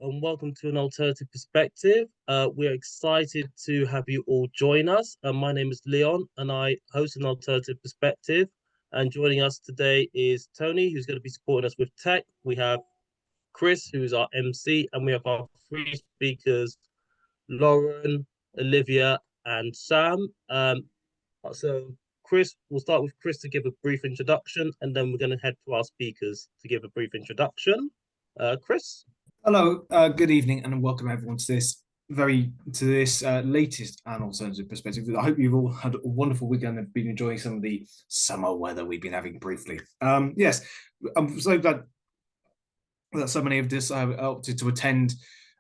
and welcome to an alternative perspective. We're excited to have you all join us. My name is Leon, and I host an alternative perspective. And joining us today is Tony, who's going to be supporting us with tech. We have Chris, who's our MC, and we have our three speakers, Lauren, Olivia, and Sam. So, Chris, we'll start with Chris to give a brief introduction, and then we're going to head to our speakers to give a brief introduction. Chris? Hello, good evening, and welcome everyone to this latest An Alternative Perspective. I hope you've all had a wonderful weekend and been enjoying some of the summer weather we've been having briefly. Yes, I'm so glad that so many of this opted to attend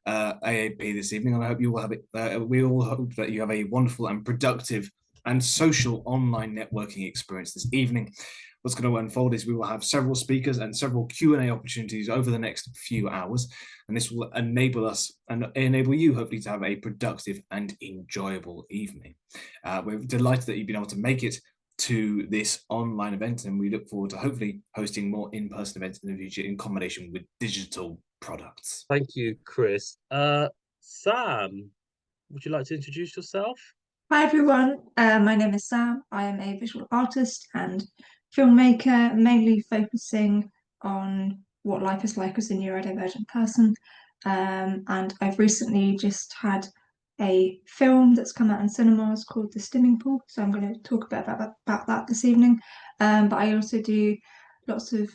AAP this evening, and I hope you will have it. We all hope that you have a wonderful and productive and social online networking experience this evening. What's going to unfold is we will have several speakers and several Q&A opportunities over the next few hours, and this will enable us and enable you hopefully to have a productive and enjoyable evening. We're delighted that you've been able to make it to this online event, and we look forward to hopefully hosting more in-person events in the future in combination with digital products. Thank you, Chris. Sam, would you like to introduce yourself? Hi everyone, my name is Sam. I am a visual artist and filmmaker, mainly focusing on what life is like as a neurodivergent person. And I've recently just had a film that's come out in cinemas called The Stimming Pool, so I'm going to talk a bit about that this evening. But I also do lots of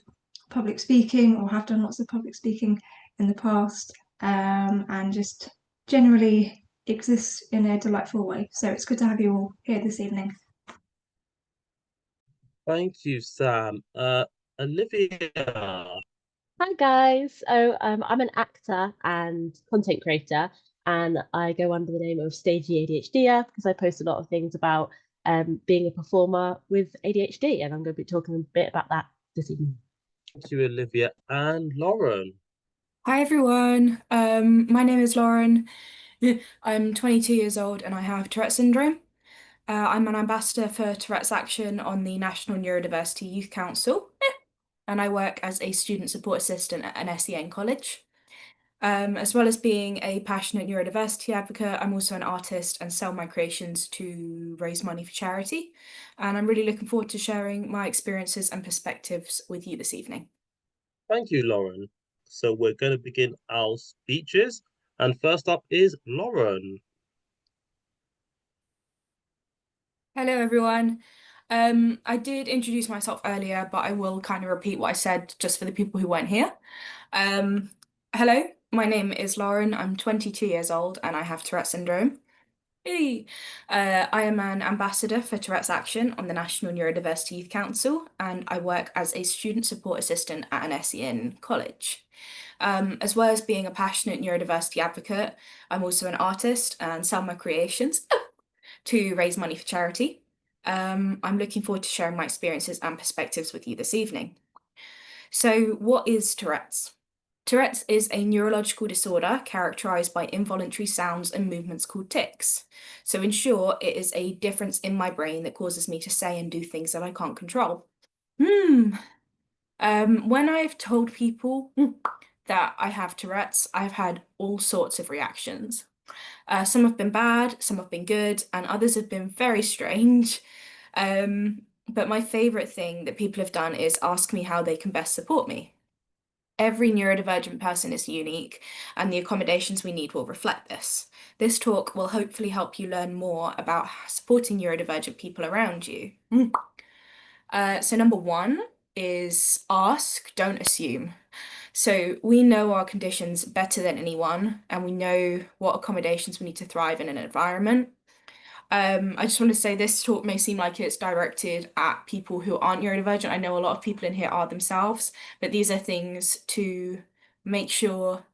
public speaking, or have done lots of public speaking in the past, and just generally exists in a delightful way. So it's good to have you all here this evening. Thank you, Sam. Olivia. Hi guys. I'm an actor and content creator, and I go under the name of Stagey ADHDer because I post a lot of things about being a performer with ADHD, and I'm going to be talking a bit about that this evening. Thank you, Olivia. And Lauren. Hi everyone, my name is Lauren. I'm 22 years old and I have Tourette syndrome. I'm an ambassador for Tourette's Action on the National Neurodiversity Youth Council, and I work as a student support assistant at an SEN college. As well as being a passionate neurodiversity advocate, I'm also an artist and sell my creations to raise money for charity. And I'm really looking forward to sharing my experiences and perspectives with you this evening. Thank you, Lauren. So we're going to begin our speeches. And first up is Lauren. Hello, everyone. I did introduce myself earlier, but I will kind of repeat what I said just for the people who weren't here. Hello, my name is Lauren. I'm 22 years old and I have Tourette syndrome. Hey. I am an ambassador for Tourette's Action on the National Neurodiversity Youth Council, and I work as a student support assistant at an SEN college. As well as being a passionate neurodiversity advocate, I'm also an artist and sell my creations to raise money for charity. I'm looking forward to sharing my experiences and perspectives with you this evening. So, what is Tourette's? Tourette's is a neurological disorder characterized by involuntary sounds and movements called tics. So, in short, it is a difference in my brain that causes me to say and do things that I can't control. When I've told people that I have Tourette's, I've had all sorts of reactions. Some have been bad, some have been good, and others have been very strange. But my favorite thing that people have done is ask me how they can best support me. Every neurodivergent person is unique, and the accommodations we need will reflect this. This talk will hopefully help you learn more about supporting neurodivergent people around you. So number one is ask, don't assume. So we know our conditions better than anyone, and we know what accommodations we need to thrive in an environment. I just want to say this talk may seem like it's directed at people who aren't neurodivergent. I know a lot of people in here are themselves, but these are things to make sure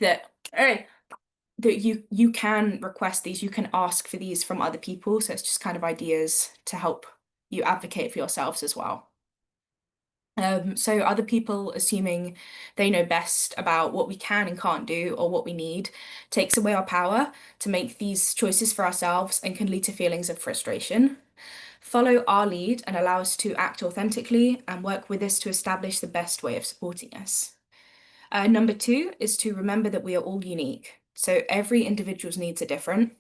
that that you can request these, you can ask for these from other people. So it's just kind of ideas to help you advocate for yourselves as well. So other people assuming they know best about what we can and can't do or what we need takes away our power to make these choices for ourselves and can lead to feelings of frustration. Follow our lead and allow us to act authentically and work with us to establish the best way of supporting us. Number 2 is to remember that we are all unique. So every individual's needs are different,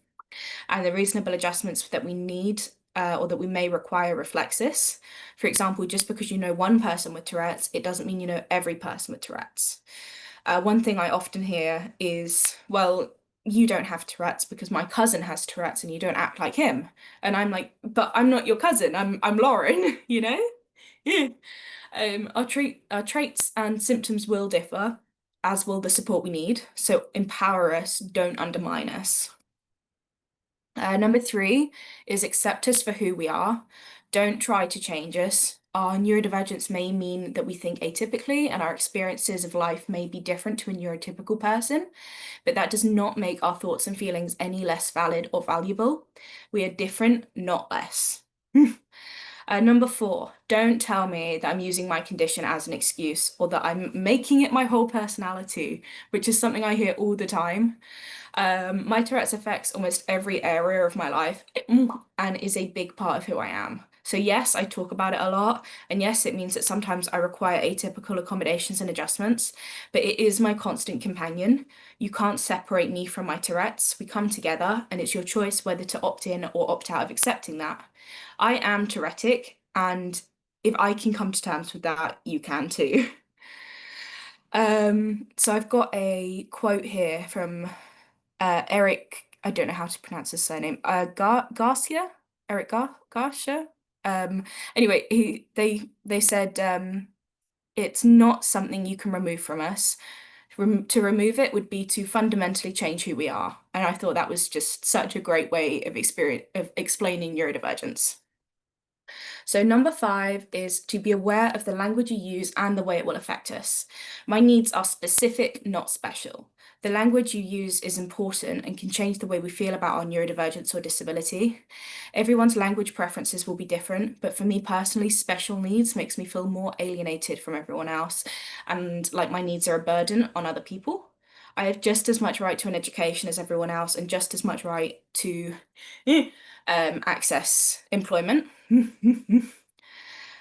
and the reasonable adjustments that we need or that we may require reflects this. For example, just because you know one person with Tourette's, it doesn't mean you know every person with Tourette's. One thing I often hear is, well, you don't have Tourette's because my cousin has Tourette's and you don't act like him. And I'm like, but I'm not your cousin. I'm Lauren, you know? Yeah. Our traits and symptoms will differ, as will the support we need. So empower us, don't undermine us. Number 3 is accept us for who we are. Don't try to change us. Our neurodivergence may mean that we think atypically, and our experiences of life may be different to a neurotypical person, but that does not make our thoughts and feelings any less valid or valuable. We are different, not less. Number 4, don't tell me that I'm using my condition as an excuse or that I'm making it my whole personality, which is something I hear all the time. My Tourette's affects almost every area of my life and is a big part of who I am. So yes, I talk about it a lot, and yes, it means that sometimes I require atypical accommodations and adjustments, but it is my constant companion. You can't separate me from my Tourette's. We come together, and it's your choice whether to opt in or opt out of accepting that. I am Tourettic, and if I can come to terms with that, you can too. So I've got a quote here from Eric, I don't know how to pronounce his surname. Garcia, Eric Garcia. Anyway, they said it's not something you can remove from us. To remove it would be to fundamentally change who we are, and I thought that was just such a great way of explaining neurodivergence. So number 5 is to be aware of the language you use and the way it will affect us. My needs are specific, not special. The language you use is important and can change the way we feel about our neurodivergence or disability. Everyone's language preferences will be different, but for me personally, special needs makes me feel more alienated from everyone else and like my needs are a burden on other people. I have just as much right to an education as everyone else and just as much right to access employment.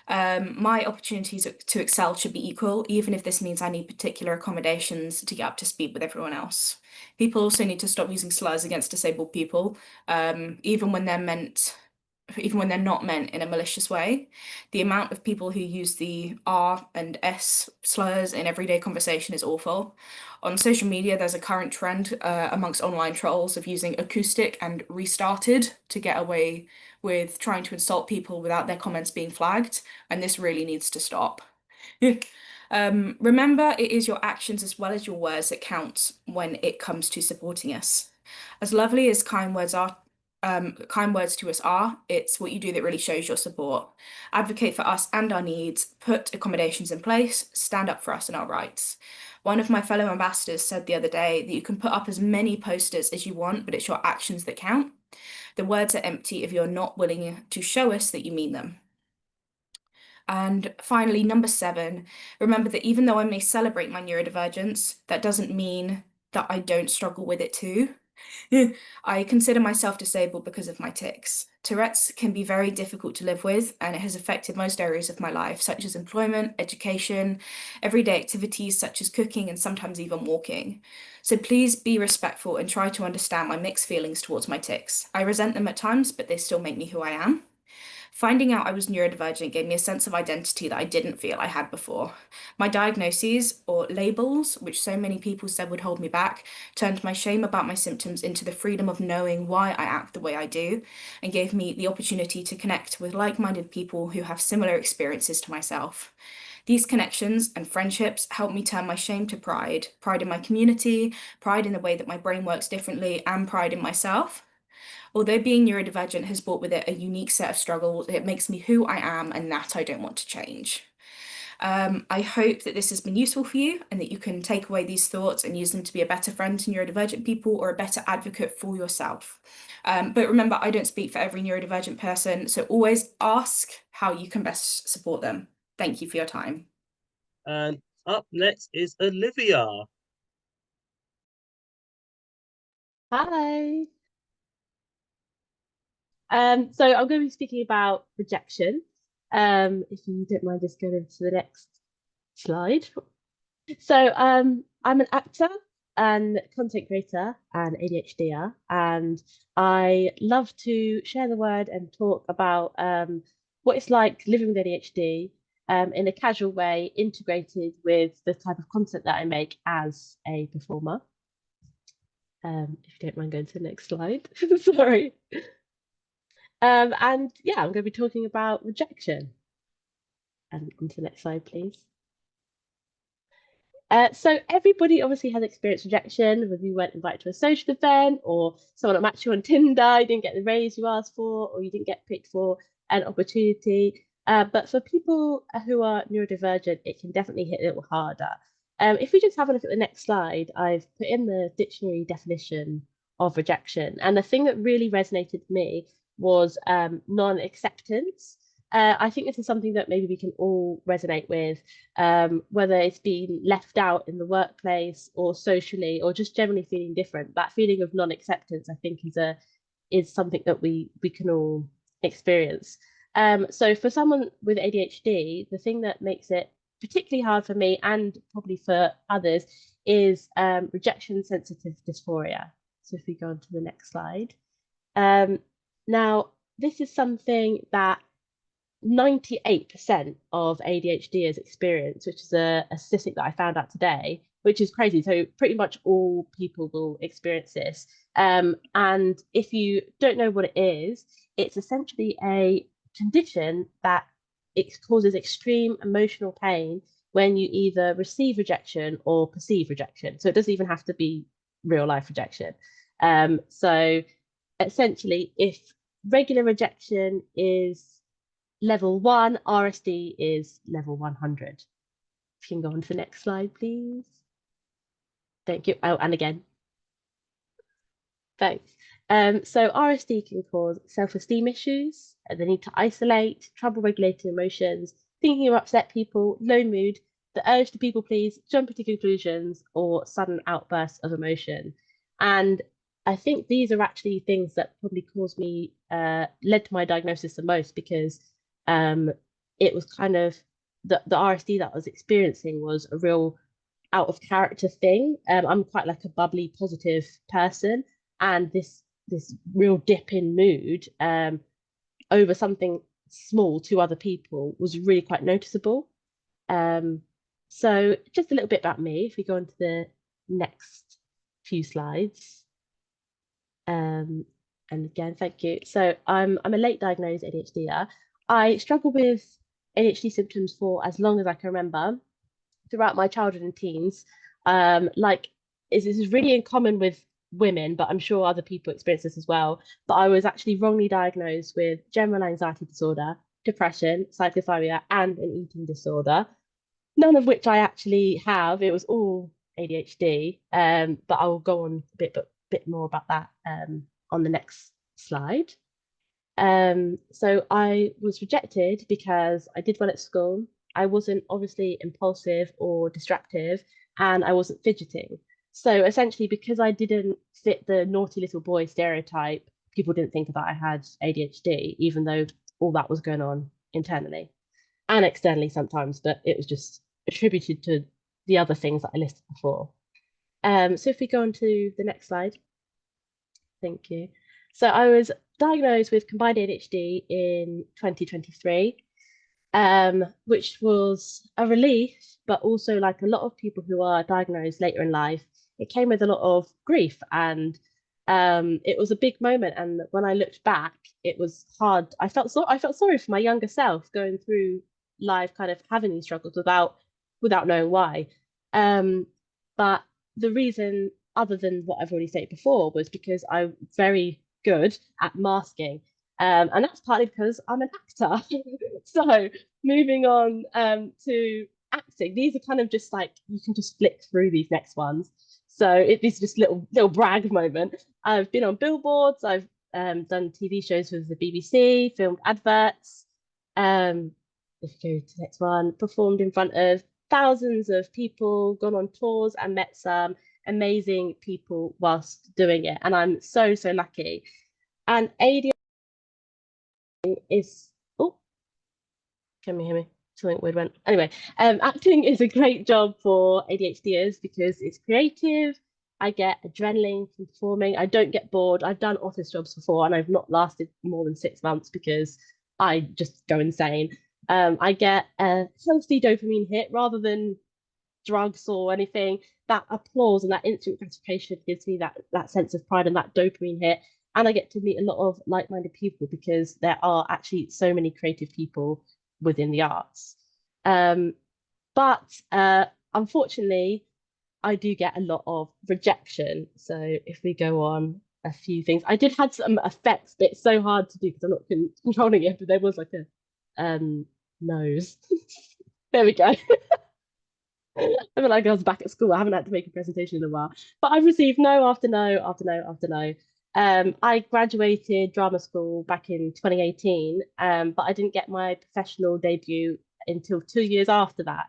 My opportunities to excel should be equal, even if this means I need particular accommodations to get up to speed with everyone else. People also need to stop using slurs against disabled people, even when they're not meant in a malicious way. The amount of people who use the R and S slurs in everyday conversation is awful. On social media, there's a current trend amongst online trolls of using acoustic and restarted to get away with trying to insult people without their comments being flagged, and this really needs to stop. Remember, it is your actions as well as your words that count when it comes to supporting us. As lovely as kind words to us are, it's what you do that really shows your support. Advocate for us and our needs, put accommodations in place, stand up for us and our rights. One of my fellow ambassadors said the other day that you can put up as many posters as you want, but it's your actions that count. The words are empty if you're not willing to show us that you mean them. And finally, number 7, remember that even though I may celebrate my neurodivergence, that doesn't mean that I don't struggle with it too. I consider myself disabled because of my tics. Tourette's can be very difficult to live with, and it has affected most areas of my life, such as employment, education, everyday activities such as cooking, and sometimes even walking. So please be respectful and try to understand my mixed feelings towards my tics. I resent them at times, but they still make me who I am. Finding out I was neurodivergent gave me a sense of identity that I didn't feel I had before. My diagnoses, or labels, which so many people said would hold me back, turned my shame about my symptoms into the freedom of knowing why I act the way I do, and gave me the opportunity to connect with like-minded people who have similar experiences to myself. These connections and friendships helped me turn my shame to pride, pride in my community, pride in the way that my brain works differently, and pride in myself. Although being neurodivergent has brought with it a unique set of struggles, it makes me who I am, and that I don't want to change. I hope that this has been useful for you and that you can take away these thoughts and use them to be a better friend to neurodivergent people or a better advocate for yourself. But remember, I don't speak for every neurodivergent person, so always ask how you can best support them. Thank you for your time. And up next is Olivia. Hi. So I'm going to be speaking about rejection. If you don't mind just going to the next slide. So I'm an actor and content creator and ADHDer, and I love to share the word and talk about what it's like living with ADHD in a casual way, integrated with the type of content that I make as a performer. If you don't mind going to the next slide. Sorry. And yeah, I'm going to be talking about rejection. And onto the next slide, please. So everybody obviously has experienced rejection, whether you weren't invited to a social event or someone matched you on Tinder, you didn't get the raise you asked for, or you didn't get picked for an opportunity. But for people who are neurodivergent, it can definitely hit a little harder. If we just have a look at the next slide, I've put in the dictionary definition of rejection. And the thing that really resonated with me was non-acceptance. I think this is something that maybe we can all resonate with, whether it's been left out in the workplace or socially or just generally feeling different. That feeling of non-acceptance, I think, is something that we can all experience. So for someone with ADHD, the thing that makes it particularly hard for me and probably for others is rejection sensitive dysphoria. So if we go on to the next slide. Now, this is something that 98% of ADHDers experience, which is a statistic that I found out today, which is crazy. So pretty much all people will experience this. And if you don't know what it is, it's essentially a condition that it causes extreme emotional pain when you either receive rejection or perceive rejection. So it doesn't even have to be real life rejection. So essentially, if regular rejection is level 1, RSD is level 100. If you can go on to the next slide, please. Thank you. Oh, and again. Thanks. So RSD can cause self-esteem issues, the need to isolate, trouble regulating emotions, thinking you upset people, low mood, the urge to people please, jump to conclusions, or sudden outbursts of emotion. And I think these are actually things that probably caused me, led to my diagnosis the most, because it was kind of the RSD that I was experiencing was a real out of character thing. I'm quite like a bubbly, positive person, and this real dip in mood over something small to other people was really quite noticeable. So just a little bit about me. If we go on to the next few slides. And again, thank you. So I'm a late diagnosed ADHDer. I struggled with ADHD symptoms for as long as I can remember, throughout my childhood and teens. Like, this is really in common with women, but I'm sure other people experience this as well. But I was actually wrongly diagnosed with general anxiety disorder, depression, cyclothymia, and an eating disorder, none of which I actually have. It was all ADHD, but I will go on a bit more about that on the next slide. So I was rejected because I did well at school. I wasn't obviously impulsive or distractive, and I wasn't fidgeting. So essentially, because I didn't fit the naughty little boy stereotype, people didn't think that I had ADHD, even though all that was going on internally and externally sometimes, but it was just attributed to the other things that I listed before. So if we go on to the next slide. Thank you. So I was diagnosed with combined ADHD in 2023, which was a relief, but also, like a lot of people who are diagnosed later in life, it came with a lot of grief, and it was a big moment. And when I looked back, it was hard. I felt sorry for my younger self going through life, kind of having these struggles without knowing why. But the reason, other than what I've already stated before, was because I'm very good at masking. And that's partly because I'm an actor. So moving on to acting, these are kind of just like, you can just flick through these next ones. So this is just little brag moment. I've been on billboards, I've done TV shows with the BBC, filmed adverts. If you go to the next one, performed in front of thousands of people, gone on tours and met some amazing people whilst doing it. And I'm so lucky. And ADHD is, oh, can you hear me? something weird went. Anyway, acting is a great job for ADHDers because it's creative. I get adrenaline from performing. I don't get bored. I've done office jobs before and I've not lasted more than 6 months because I just go insane. I get a healthy dopamine hit rather than drugs or anything. That applause and that instant gratification gives me that sense of pride and that dopamine hit. And I get to meet a lot of like-minded people because there are actually so many creative people within the arts. But unfortunately, I do get a lot of rejection. So if we go on a few things, I did have some effects, but it's so hard to do because I'm not controlling it. But there was like a nose. There we go. I feel like I was back at school. I haven't had to make a presentation in a while, but I've received no after no after no after no. I graduated drama school back in 2018, but I didn't get my professional debut until 2 years after that.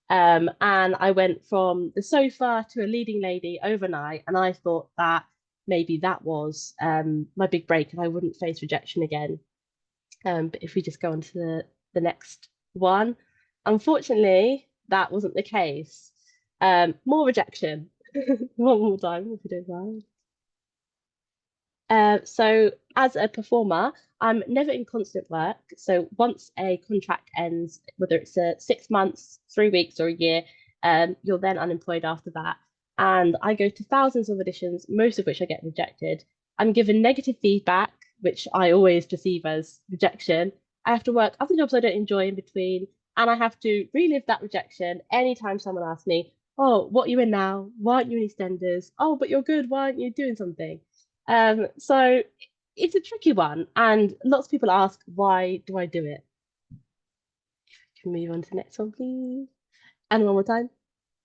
And I went from the sofa to a leading lady overnight, and I thought that maybe that was my big break and I wouldn't face rejection again. But if we just go on to the next one, unfortunately, that wasn't the case. More rejection. One more time, if you don't mind. So as a performer, I'm never in constant work. So once a contract ends, whether it's 6 months, 3 weeks, or a year, you're then unemployed after that. And I go to thousands of auditions, most of which I get rejected. I'm given negative feedback, which I always perceive as rejection. I have to work other jobs I don't enjoy in between, and I have to relive that rejection anytime someone asks me, "Oh, what are you in now? Why aren't you in EastEnders? Oh, but you're good. Why aren't you doing something?" So it's a tricky one, and lots of people ask, why do I do it? Can we move on to the next one, please? And one more time.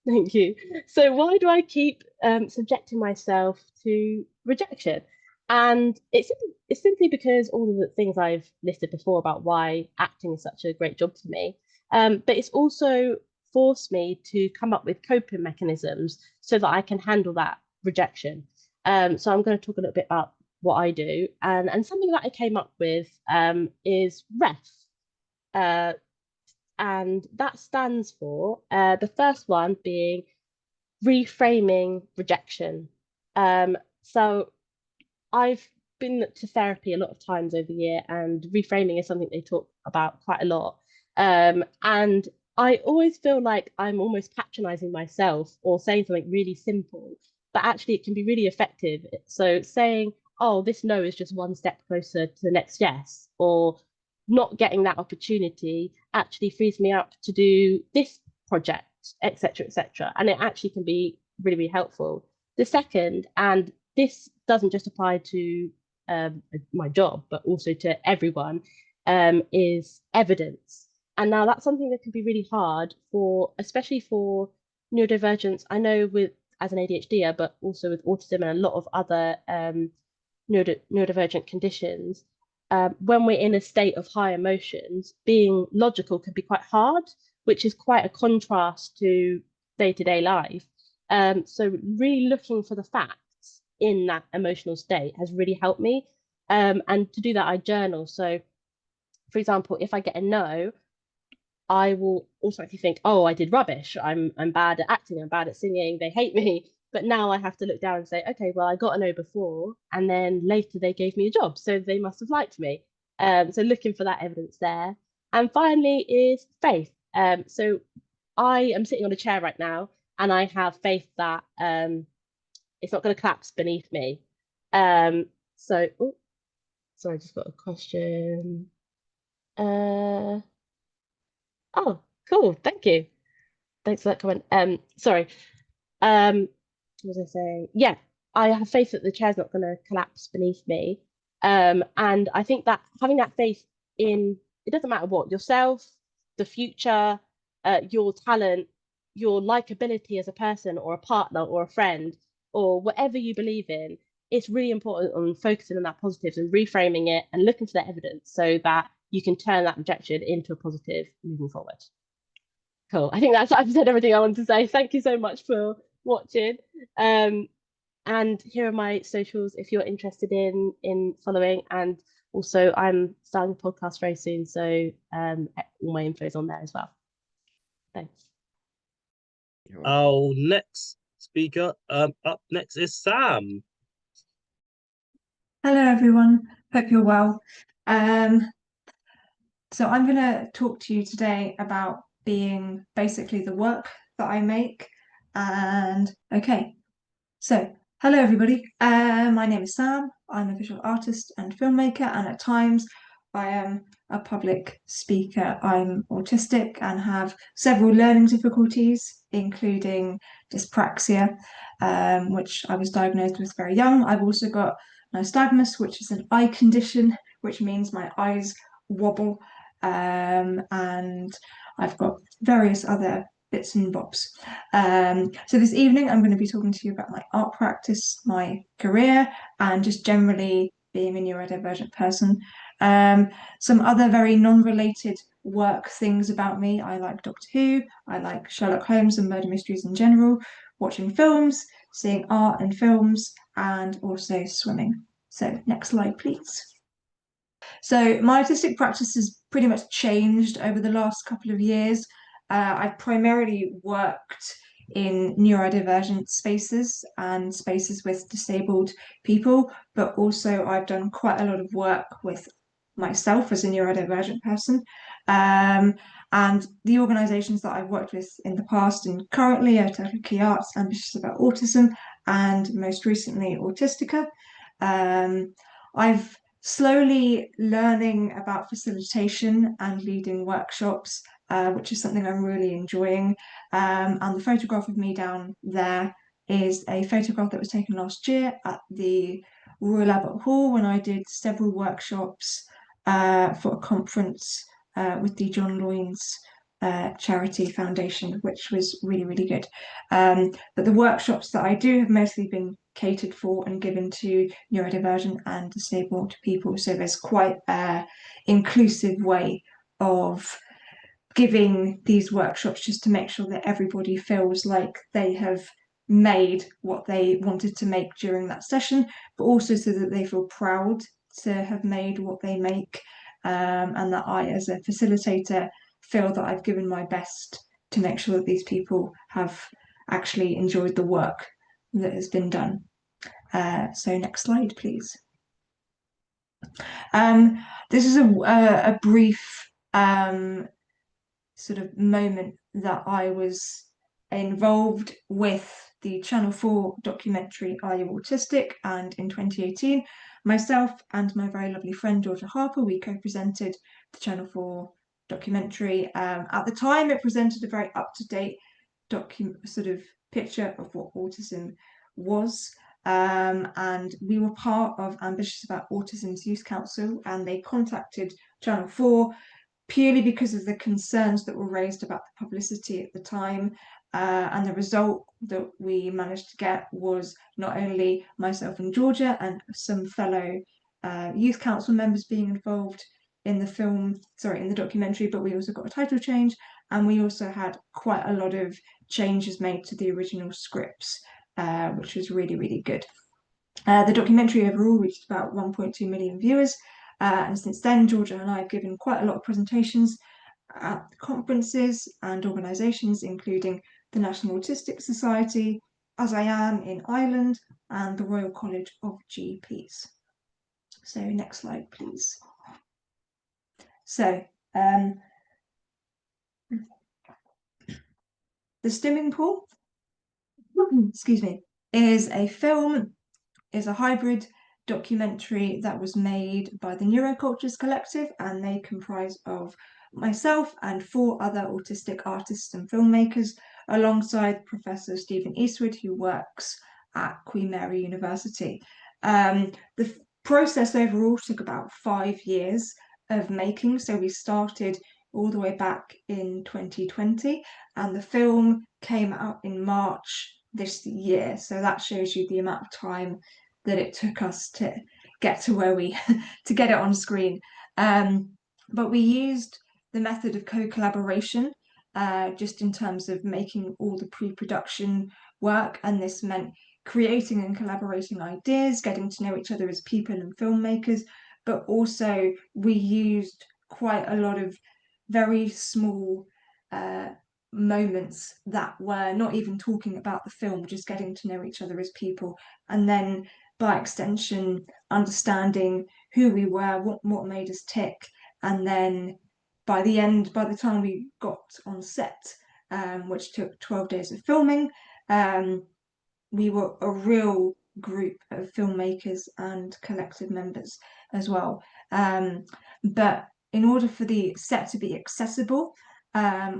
Thank you. So why do I keep subjecting myself to rejection? And it's simply because all of the things I've listed before about why acting is such a great job for me. But it's also forced me to come up with coping mechanisms so that I can handle that rejection. So I'm going to talk a little bit about what I do. And something that I came up with is REF. And that stands for the first one being reframing rejection. So I've been to therapy a lot of times over the year, and reframing is something they talk about quite a lot. And I always feel like I'm almost patronizing myself or saying something really simple, but actually it can be really effective. So saying, "Oh, this no is just one step closer to the next yes," or not getting that opportunity actually frees me up to do this project, etc., etc. And it actually can be really, really helpful. The second, and this doesn't just apply to my job, but also to everyone, is evidence. And now that's something that can be really hard for, especially for neurodivergence. I know as an ADHDer, but also with autism and a lot of other neurodivergent conditions, when we're in a state of high emotions, being logical can be quite hard, which is quite a contrast to day-to-day life. So really looking for the facts in that emotional state has really helped me. And to do that, I journal. So, for example, if I get a no, I will automatically think, "Oh, I did rubbish. I'm bad at acting. I'm bad at singing. They hate me." But now I have to look down and say, "Okay, well, I got a no before, and then later they gave me a job, so they must have liked me." So looking for that evidence there. And finally is faith. So I am sitting on a chair right now, and I have faith that it's not going to collapse beneath me. Oh, sorry, I just got a question. Oh, cool. Thank you. Thanks for that comment. Sorry. What was I saying? Yeah, I have faith that the chair's not going to collapse beneath me. And I think that having that faith in, it doesn't matter what, yourself, the future, your talent, your likability as a person or a partner or a friend or whatever you believe in, it's really important on focusing on that positives and reframing it and looking for that evidence so that you can turn that rejection into a positive moving forward. Cool. I think I've said everything I want to say. Thank you so much for watching. And here are my socials if you're interested in following. And Also, I'm starting a podcast very soon, so all my info is on there as well. Thanks. Our next speaker, up next is Sam. Hello, everyone. Hope you're well. So I'm going to talk to you today about being basically the work that I make. And okay, so hello, everybody. My name is Sam. I'm a visual artist and filmmaker, and at times I am a public speaker. I'm autistic and have several learning difficulties, including dyspraxia, which I was diagnosed with very young. I've also got nystagmus, which is an eye condition, which means my eyes wobble, and I've got various other bits and bobs. So this evening I'm going to be talking to you about my art practice, my career, and just generally being a neurodivergent person. Some other very non-related work things about me: I like Doctor Who, I like Sherlock Holmes and murder mysteries in general, watching films, seeing art and films, and also swimming. So next slide, please. So my artistic practice has pretty much changed over the last couple of years. I've primarily worked in neurodivergent spaces and spaces with disabled people, but also I've done quite a lot of work with myself as a neurodivergent person. And the organisations that I've worked with in the past and currently are Untitled Arts, Ambitious About Autism, and most recently Autistica. I've slowly learning about facilitation and leading workshops, which is something I'm really enjoying. And the photograph of me down there is a photograph that was taken last year at the Royal Albert Hall when I did several workshops for a conference with the John Loynes charity foundation, which was really, really good. But the workshops that I do have mostly been catered for and given to neurodivergent and disabled people. So there's quite an inclusive way of giving these workshops just to make sure that everybody feels like they have made what they wanted to make during that session, but also so that they feel proud to have made what they make, and that I, as a facilitator, feel that I've given my best to make sure that these people have actually enjoyed the work that has been done. So next slide, please. This is a brief sort of moment that I was involved with the Channel 4 documentary Are You Autistic? And in 2018, myself and my very lovely friend Georgia Harper, we co-presented the Channel 4 documentary. At the time, it presented a very up-to-date sort of picture of what autism was. And we were part of Ambitious About Autism's Youth Council, and they contacted Channel 4 purely because of the concerns that were raised about the publicity at the time. And the result that we managed to get was not only myself and Georgia and some fellow youth council members being involved in the documentary, but we also got a title change, and we also had quite a lot of changes made to the original scripts, which was really, really good. The documentary overall reached about 1.2 million viewers, and since then, Georgia and I have given quite a lot of presentations at conferences and organisations, including the National Autistic Society, As I Am in Ireland, and the Royal College of GPs. So next slide, please. So the Stimming Pool, excuse me, is a hybrid documentary that was made by the Neurocultures Collective, and they comprise of myself and 4 other autistic artists and filmmakers, alongside Professor Stephen Eastwood, who works at Queen Mary University. The process overall took about 5 years of making, so we started all the way back in 2020, and the film came out in March this year, so that shows you the amount of time that it took us to get to where to get it on screen. But we used the method of co-collaboration, just in terms of making all the pre-production work, and this meant creating and collaborating ideas, getting to know each other as people and filmmakers, but also we used quite a lot of very small moments that were not even talking about the film, just getting to know each other as people, and then by extension understanding who we were, what made us tick, and then by the time we got on set, which took 12 days of filming, we were a real group of filmmakers and collective members as well. But in order for the set to be accessible,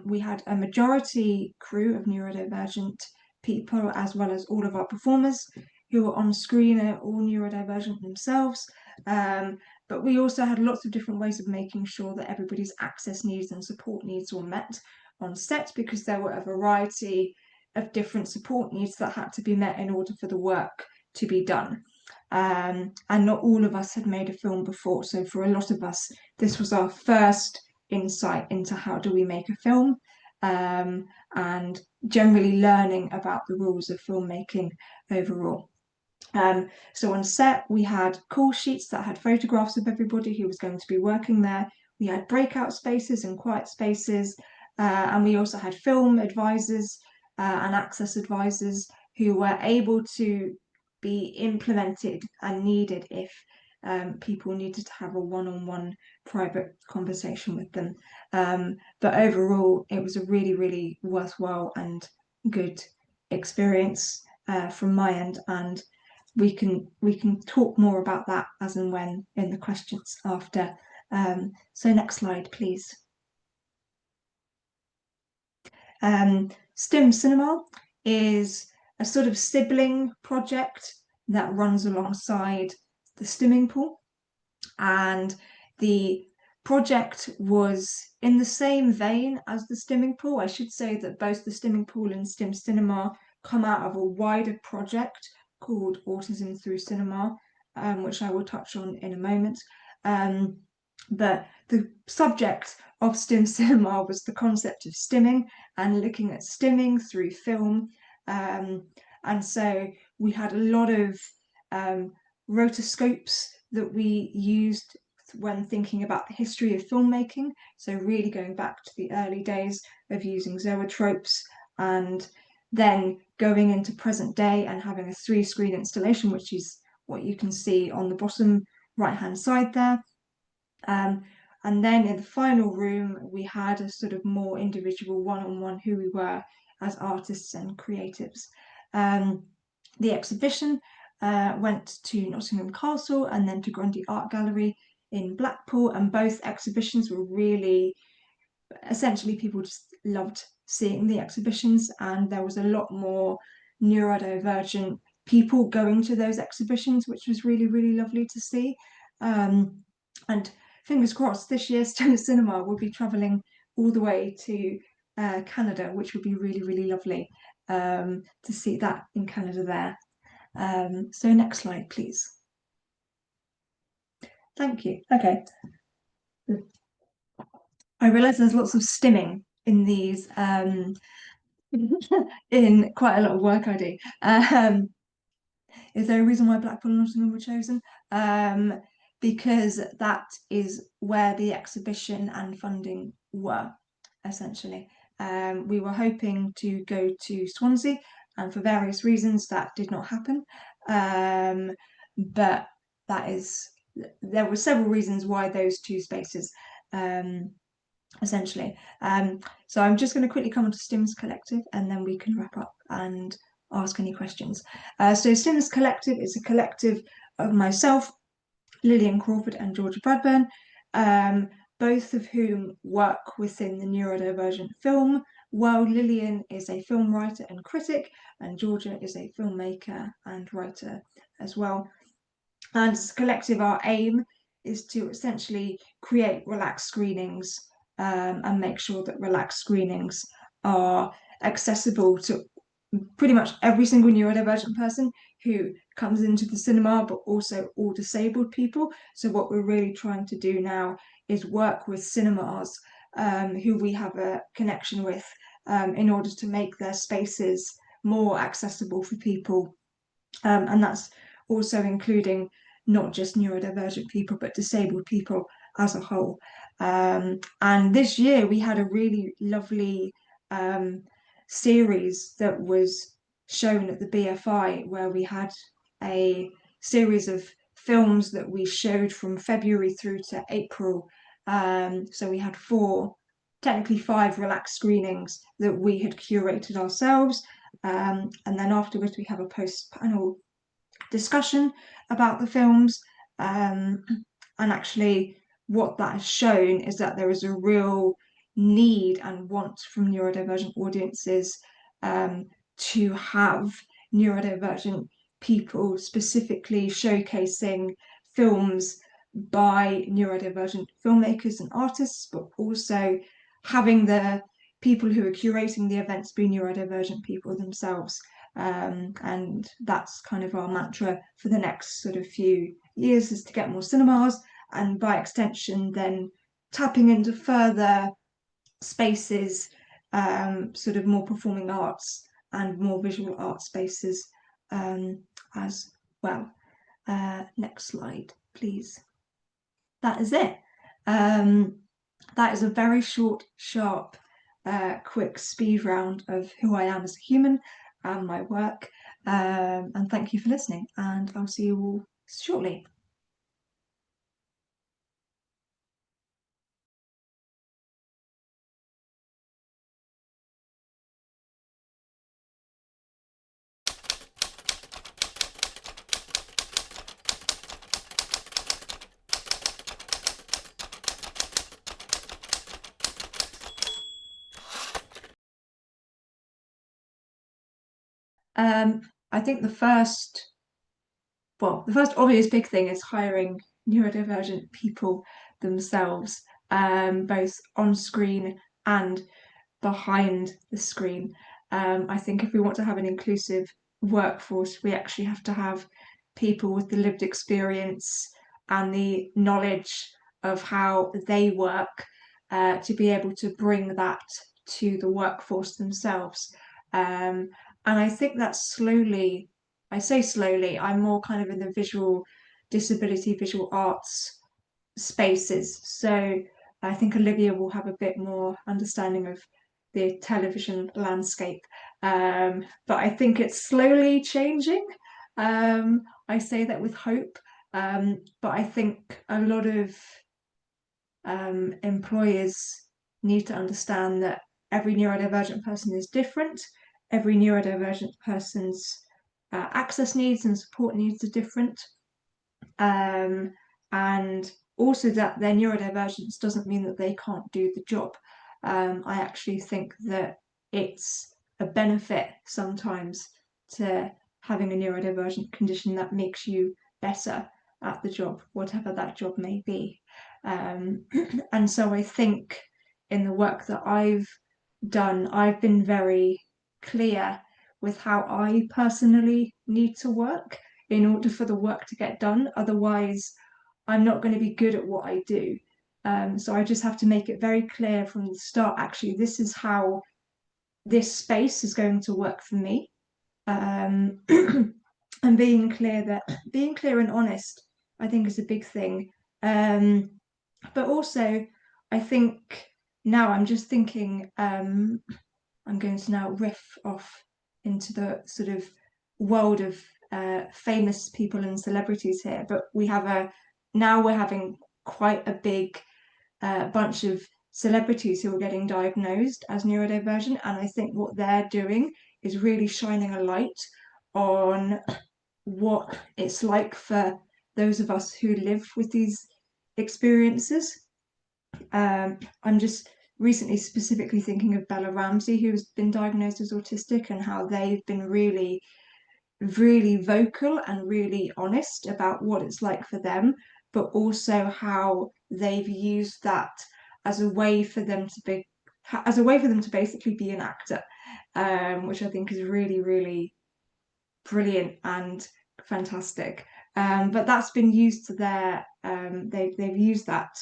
we had a majority crew of neurodivergent people, as well as all of our performers who were on screen are all neurodivergent themselves. But we also had lots of different ways of making sure that everybody's access needs and support needs were met on set, because there were a variety of different support needs that had to be met in order for the work to be done. And not all of us had made a film before, so for a lot of us this was our first insight into how do we make a film, and generally learning about the rules of filmmaking overall. So on set we had call sheets that had photographs of everybody who was going to be working there. We had breakout spaces and quiet spaces, and we also had film advisors and access advisors who were able to be implemented and needed if people needed to have a one-on-one private conversation with them. But overall, it was a really, really worthwhile and good experience from my end, and we can talk more about that as and when in the questions after. So next slide, please. Stim Cinema is a sort of sibling project that runs alongside the Stimming Pool, and the project was in the same vein as the Stimming Pool. I should say that both the Stimming Pool and Stim Cinema come out of a wider project called Autism Through Cinema, which I will touch on in a moment. But the subject of Stim Cinema was the concept of stimming and looking at stimming through film. And so we had a lot of rotoscopes that we used when thinking about the history of filmmaking. So really going back to the early days of using zoetropes, and then going into present day and having a 3-screen installation, which is what you can see on the bottom right-hand side there. And then in the final room, we had a sort of more individual one-on-one who we were as artists and creatives. The exhibition went to Nottingham Castle and then to Grundy Art Gallery in Blackpool, and both exhibitions were really, essentially people just loved seeing the exhibitions, and there was a lot more neurodivergent people going to those exhibitions, which was really, really lovely to see. And fingers crossed, this year Stim Cinema will be travelling all the way to Canada, which would be really, really lovely to see that in Canada there. So next slide, please. Thank you. Okay. I realise there's lots of stimming in these, in quite a lot of work I do. Is there a reason why Blackpool and Nottingham were chosen? Because that is where the exhibition and funding were, essentially. We were hoping to go to Swansea, and for various reasons that did not happen. But there were several reasons why those two spaces, essentially. So I'm just going to quickly come on to Stims Collective, and then we can wrap up and ask any questions. So Stims Collective is a collective of myself, Lillian Crawford and Georgia Bradburn, both of whom work within the neurodivergent film world. Lillian is a film writer and critic, and Georgia is a filmmaker and writer as well. And as a collective, our aim is to essentially create relaxed screenings and make sure that relaxed screenings are accessible to pretty much every single neurodivergent person who comes into the cinema, but also all disabled people. So what we're really trying to do now is work with cinemas who we have a connection with in order to make their spaces more accessible for people. And that's also including not just neurodivergent people, but disabled people as a whole. And this year we had a really lovely series that was shown at the BFI, where we had a series of films that we showed from February through to April. So we had technically five relaxed screenings that we had curated ourselves. And then afterwards we have a post-panel discussion about the films. And actually what that has shown is that there is a real need and want from neurodivergent audiences to have neurodivergent people specifically showcasing films by neurodivergent filmmakers and artists, but also having the people who are curating the events be neurodivergent people themselves. And that's kind of our mantra for the next sort of few years, is to get more cinemas, and by extension then tapping into further spaces, sort of more performing arts and more visual art spaces as well. Next slide, please. That is it. That is a very short, sharp, quick speed round of who I am as a human and my work. And thank you for listening, and I'll see you all shortly. I think the first obvious big thing is hiring neurodivergent people themselves, both on screen and behind the screen. I think if we want to have an inclusive workforce, we actually have to have people with the lived experience and the knowledge of how they work to be able to bring that to the workforce themselves. And I think that slowly, I say slowly, I'm more kind of in the visual disability, visual arts spaces. So I think Olivia will have a bit more understanding of the television landscape. But I think it's slowly changing. I say that with hope. But I think a lot of employers need to understand that every neurodivergent person is different. Every neurodivergent person's access needs and support needs are different. And also that their neurodivergence doesn't mean that they can't do the job. I actually think that it's a benefit sometimes to having a neurodivergent condition that makes you better at the job, whatever that job may be. And so I think in the work that I've done, I've been very clear with how I personally need to work in order for the work to get done. Otherwise, I'm not going to be good at what I do. So I just have to make it very clear from the start, actually, this is how this space is going to work for me. And being clear and honest, I think, is a big thing. But also, I think now I'm just thinking, I'm going to now riff off into the sort of world of famous people and celebrities here, but now we're having quite a big bunch of celebrities who are getting diagnosed as neurodivergent, and I think what they're doing is really shining a light on what it's like for those of us who live with these experiences. I'm just recently specifically thinking of Bella Ramsey, who's been diagnosed as autistic, and how they've been really, really vocal and really honest about what it's like for them, but also how they've used that as a way for them to basically be an actor, which I think is really, really brilliant and fantastic. But that's been used to they've used that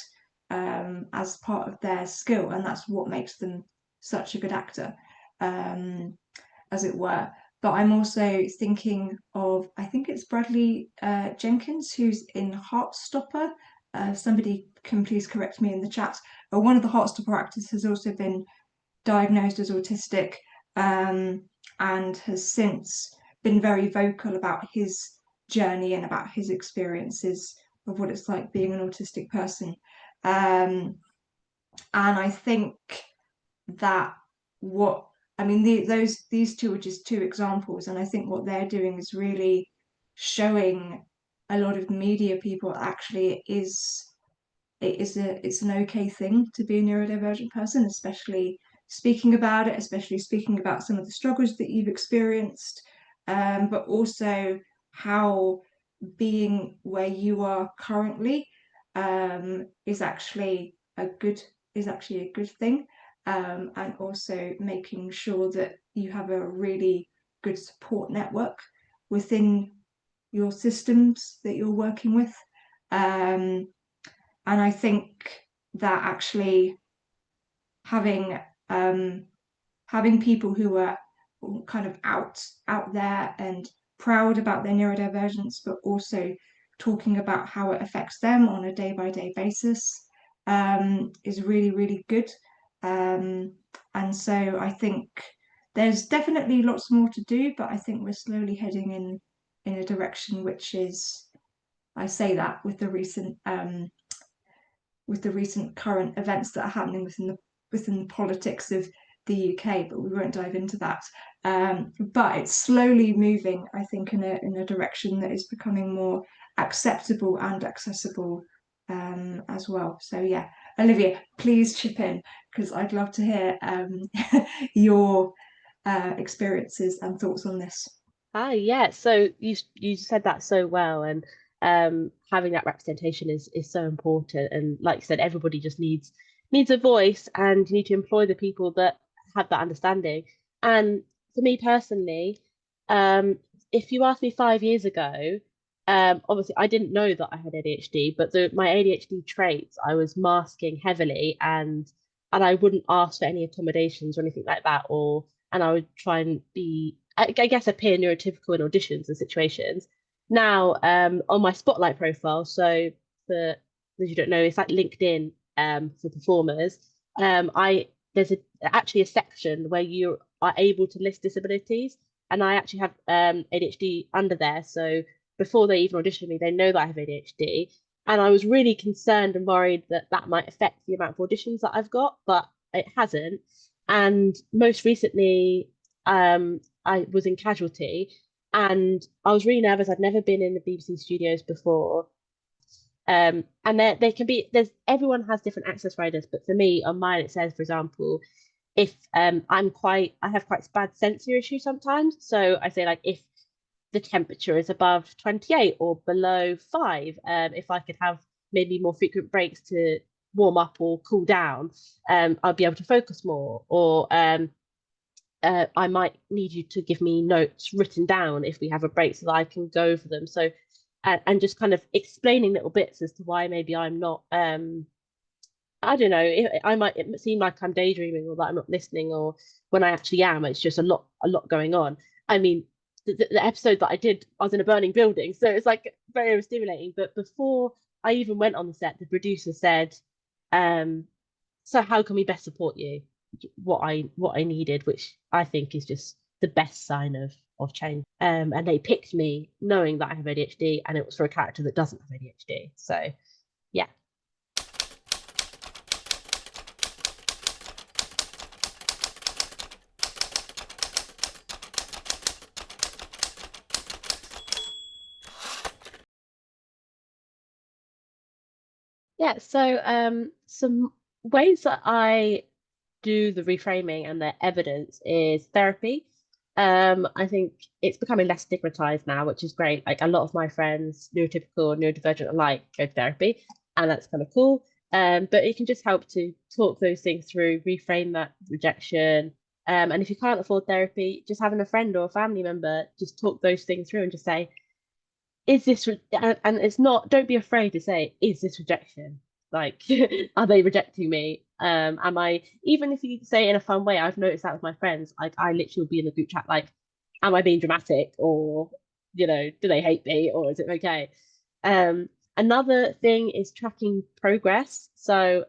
as part of their skill, and that's what makes them such a good actor, as it were. but I'm also thinking of, I think it's Bradley Jenkins, who's in Heartstopper. Somebody can please correct me in the chat. One of the Heartstopper actors has also been diagnosed as autistic, and has since been very vocal about his journey and about his experiences of what it's like being an autistic person. And I think that these two are just two examples, and I think what they're doing is really showing a lot of media people actually it's an okay thing to be a neurodivergent person, especially speaking about it, especially speaking about some of the struggles that you've experienced, but also how being where you are currently is actually a good thing, and also making sure that you have a really good support network within your systems that you're working with. And I think that actually having people who are kind of out there and proud about their neurodivergence, but also talking about how it affects them on a day-by-day basis, is really, really good. And so I think there's definitely lots more to do, but I think we're slowly heading in a direction which is, I say that with the recent current events that are happening within the politics of the UK, but we won't dive into that. But it's slowly moving, I think, in a direction that is becoming more acceptable and accessible, as well. So yeah, Olivia, please chip in, because I'd love to hear your experiences and thoughts on this. Yeah. So you said that so well, and having that representation is so important. And like you said, everybody just needs a voice, and you need to employ the people that have that understanding. And for me personally, if you asked me 5 years ago, obviously I didn't know that I had ADHD, but my ADHD traits I was masking heavily, and I wouldn't ask for any accommodations or anything like that, and I would try and be, I guess, appear neurotypical in auditions and situations. Now, on my Spotlight profile, so for those you don't know, it's like LinkedIn for performers. There's actually a section where you are able to list disabilities, and I actually have ADHD under there. So before they even audition me, they know that I have ADHD. And I was really concerned and worried that that might affect the amount of auditions that I've got, but it hasn't. And most recently, I was in Casualty, and I was really nervous. I'd never been in the BBC studios before. And they can be, everyone has different access riders, but for me, on mine, it says, for example, if I have quite bad sensory issues sometimes. So I say, like, if the temperature is above 28 or below 5, if I could have maybe more frequent breaks to warm up or cool down, I'll be able to focus more. Or I might need you to give me notes written down if we have a break so that I can go over them. So, and just kind of explaining little bits as to why maybe I'm not, I don't know, it seem like I'm daydreaming, or that I'm not listening, or when I actually am, it's just a lot going on. I mean, the episode that I did, I was in a burning building, so it's like very overstimulating. But before I even went on the set, the producer said, so how can we best support you? What I needed, which I think is just the best sign of change. And they picked me knowing that I have ADHD, and it was for a character that doesn't have ADHD. So yeah. Yeah, so some ways that I do the reframing and the evidence is therapy. I think it's becoming less stigmatized now, which is great. Like, a lot of my friends, neurotypical and neurodivergent alike, go to therapy, and that's kind of cool. But it can just help to talk those things through, reframe that rejection. And if you can't afford therapy, just having a friend or a family member just talk those things through and just say, is this and it's not, don't be afraid to say, is this rejection? Like, are they rejecting me? Am I, even if you say it in a fun way, I've noticed that with my friends, like, I literally will be in the group chat like, am I being dramatic, or do they hate me, or is it okay? Another thing is tracking progress. So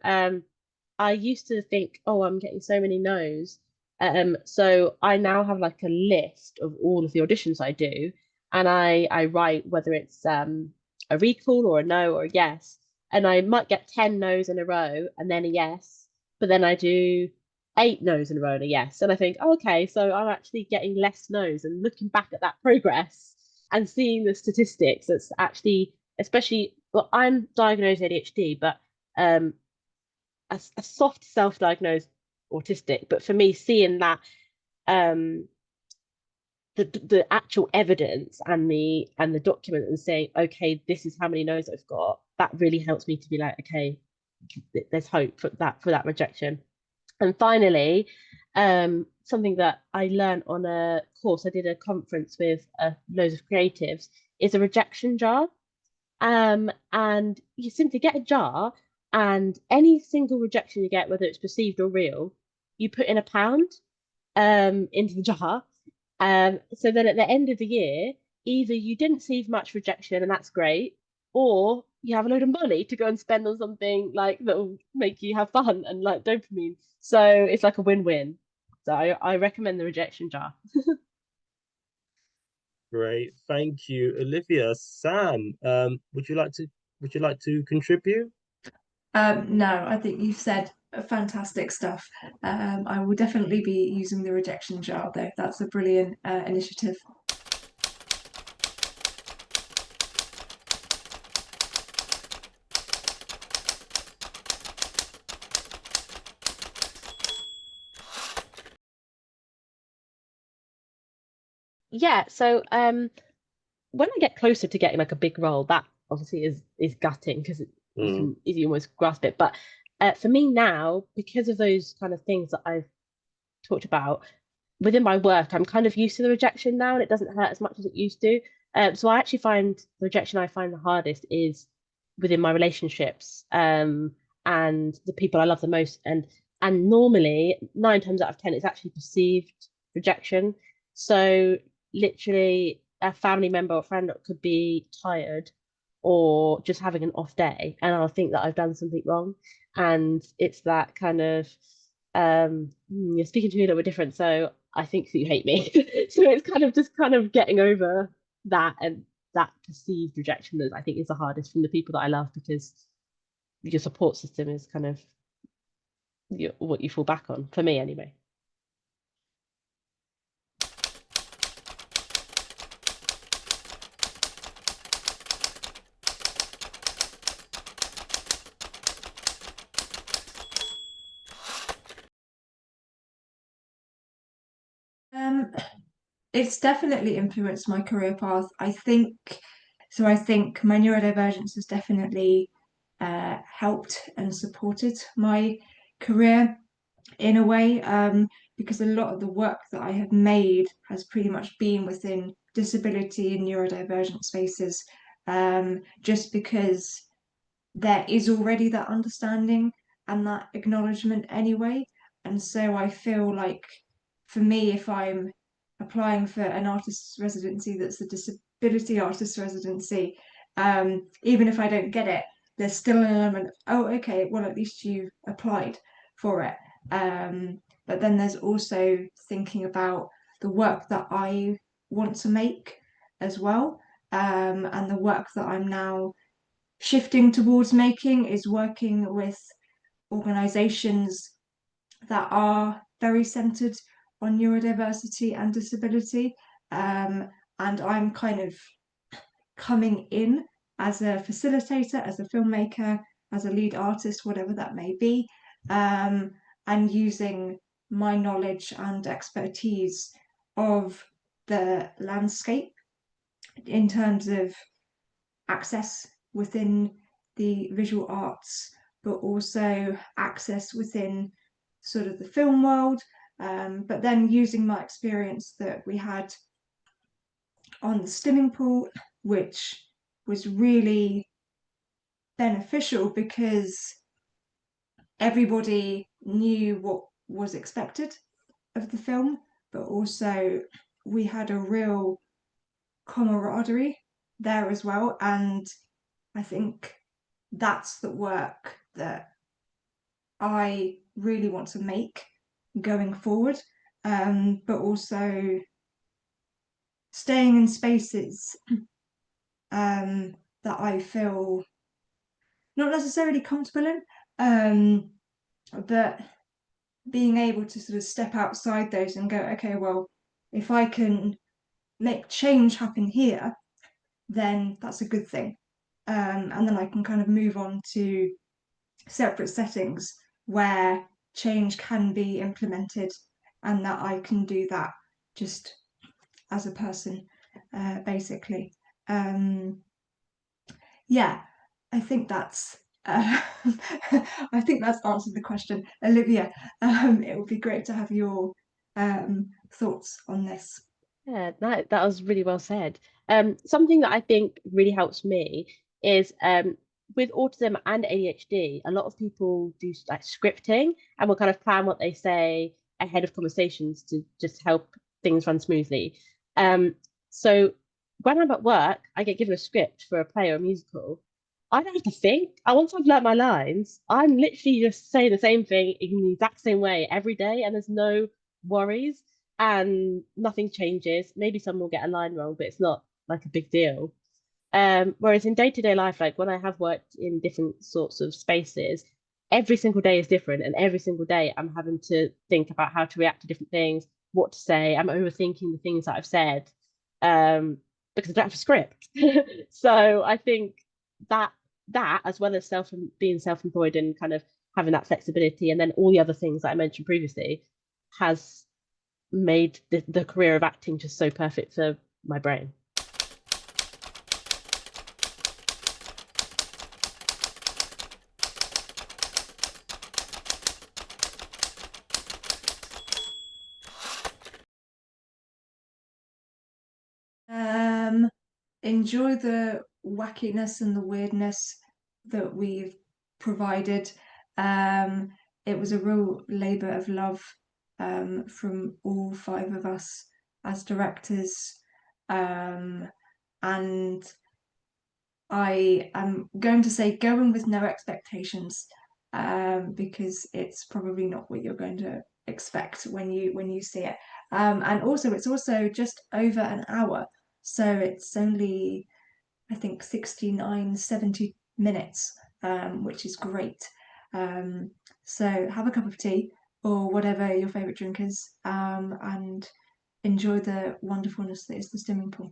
I used to think, oh, I'm getting so many no's. So I now have like a list of all of the auditions I do, and I write whether it's a recall or a no or a yes. And I might get 10 no's in a row and then a yes, but then I do 8 no's in a row and a yes. And I think, oh, okay, so I'm actually getting less no's, and looking back at that progress and seeing the statistics, that's actually, especially, well, I'm diagnosed ADHD, but a soft self-diagnosed autistic. But for me, seeing that um the actual evidence and the document, and saying, okay, this is how many no's I've got, that really helps me to be like, okay, there's hope for that rejection. And finally, something that I learned on a course, I did a conference with loads of creatives, is a rejection jar. And you simply get a jar, and any single rejection you get, whether it's perceived or real, you put in £1 into the jar. So then at the end of the year, either you didn't receive much rejection, and that's great, or you have a load of money to go and spend on something like that will make you have fun and like dopamine. So it's like a win-win. So I recommend the rejection jar. Great, thank you, Olivia. Sam, would you like to contribute? No, I think you've said fantastic stuff. I will definitely be using the rejection jar, though. That's a brilliant initiative. Yeah, so when I get closer to getting like a big role, that obviously is gutting, because you almost grasp it. But for me now, because of those kind of things that I've talked about within my work, I'm kind of used to the rejection now, and it doesn't hurt as much as it used to. So I actually find the rejection I find the hardest is within my relationships, and the people I love the most. And normally 9 times out of 10, it's actually perceived rejection. So literally, a family member or friend could be tired or just having an off day, and I'll think that I've done something wrong. And it's that kind of you're speaking to me a little bit different, so I think that you hate me. So it's kind of getting over that, and that perceived rejection that I think is the hardest from the people that I love, because your support system is kind of what you fall back on, for me anyway. It's definitely influenced my career path. I think my neurodivergence has definitely helped and supported my career in a way, because a lot of the work that I have made has pretty much been within disability and neurodivergent spaces, just because there is already that understanding and that acknowledgement anyway. And so I feel like, for me, if I'm applying for an artist's residency that's a disability artist residency, even if I don't get it, there's still an element of, oh, okay, well, at least you applied for it. But then there's also thinking about the work that I want to make as well, and the work that I'm now shifting towards making is working with organizations that are very centered on neurodiversity and disability. And I'm kind of coming in as a facilitator, as a filmmaker, as a lead artist, whatever that may be, and using my knowledge and expertise of the landscape in terms of access within the visual arts, but also access within sort of the film world. But then using my experience that we had on the Stimming Pool, which was really beneficial because everybody knew what was expected of the film, but also we had a real camaraderie there as well, and I think that's the work that I really want to make going forward, but also staying in spaces that I feel not necessarily comfortable in, but being able to sort of step outside those and go, okay, well, if I can make change happen here, then that's a good thing. And then I can kind of move on to separate settings where change can be implemented, and that I can do that just as a person, basically. Yeah, I think that's I think that's answered the question. Olivia, it would be great to have your thoughts on this. Yeah, that was really well said. Something that I think really helps me is with autism and ADHD, a lot of people do like scripting and will kind of plan what they say ahead of conversations to just help things run smoothly. So when I'm at work, I get given a script for a play or a musical. I don't have to think. Once I've learnt my lines, I'm literally just saying the same thing in the exact same way every day, and there's no worries and nothing changes. Maybe someone will get a line wrong, but it's not like a big deal. Whereas in day-to-day life, like when I have worked in different sorts of spaces, every single day is different, and every single day I'm having to think about how to react to different things, what to say. I'm overthinking the things that I've said, because I don't have a script. So I think that as well as being self-employed and kind of having that flexibility, and then all the other things that I mentioned previously, has made the career of acting just so perfect for my brain. Enjoy the wackiness and the weirdness that we've provided. It was a real labour of love from all 5 of us as directors, and I am going to say going with no expectations, because it's probably not what you're going to expect when you see it. And also, it's also just over an hour, so it's only, I think, 69, 70 minutes, which is great. So have a cup of tea or whatever your favourite drink is, and enjoy the wonderfulness that is the Stimming Pool.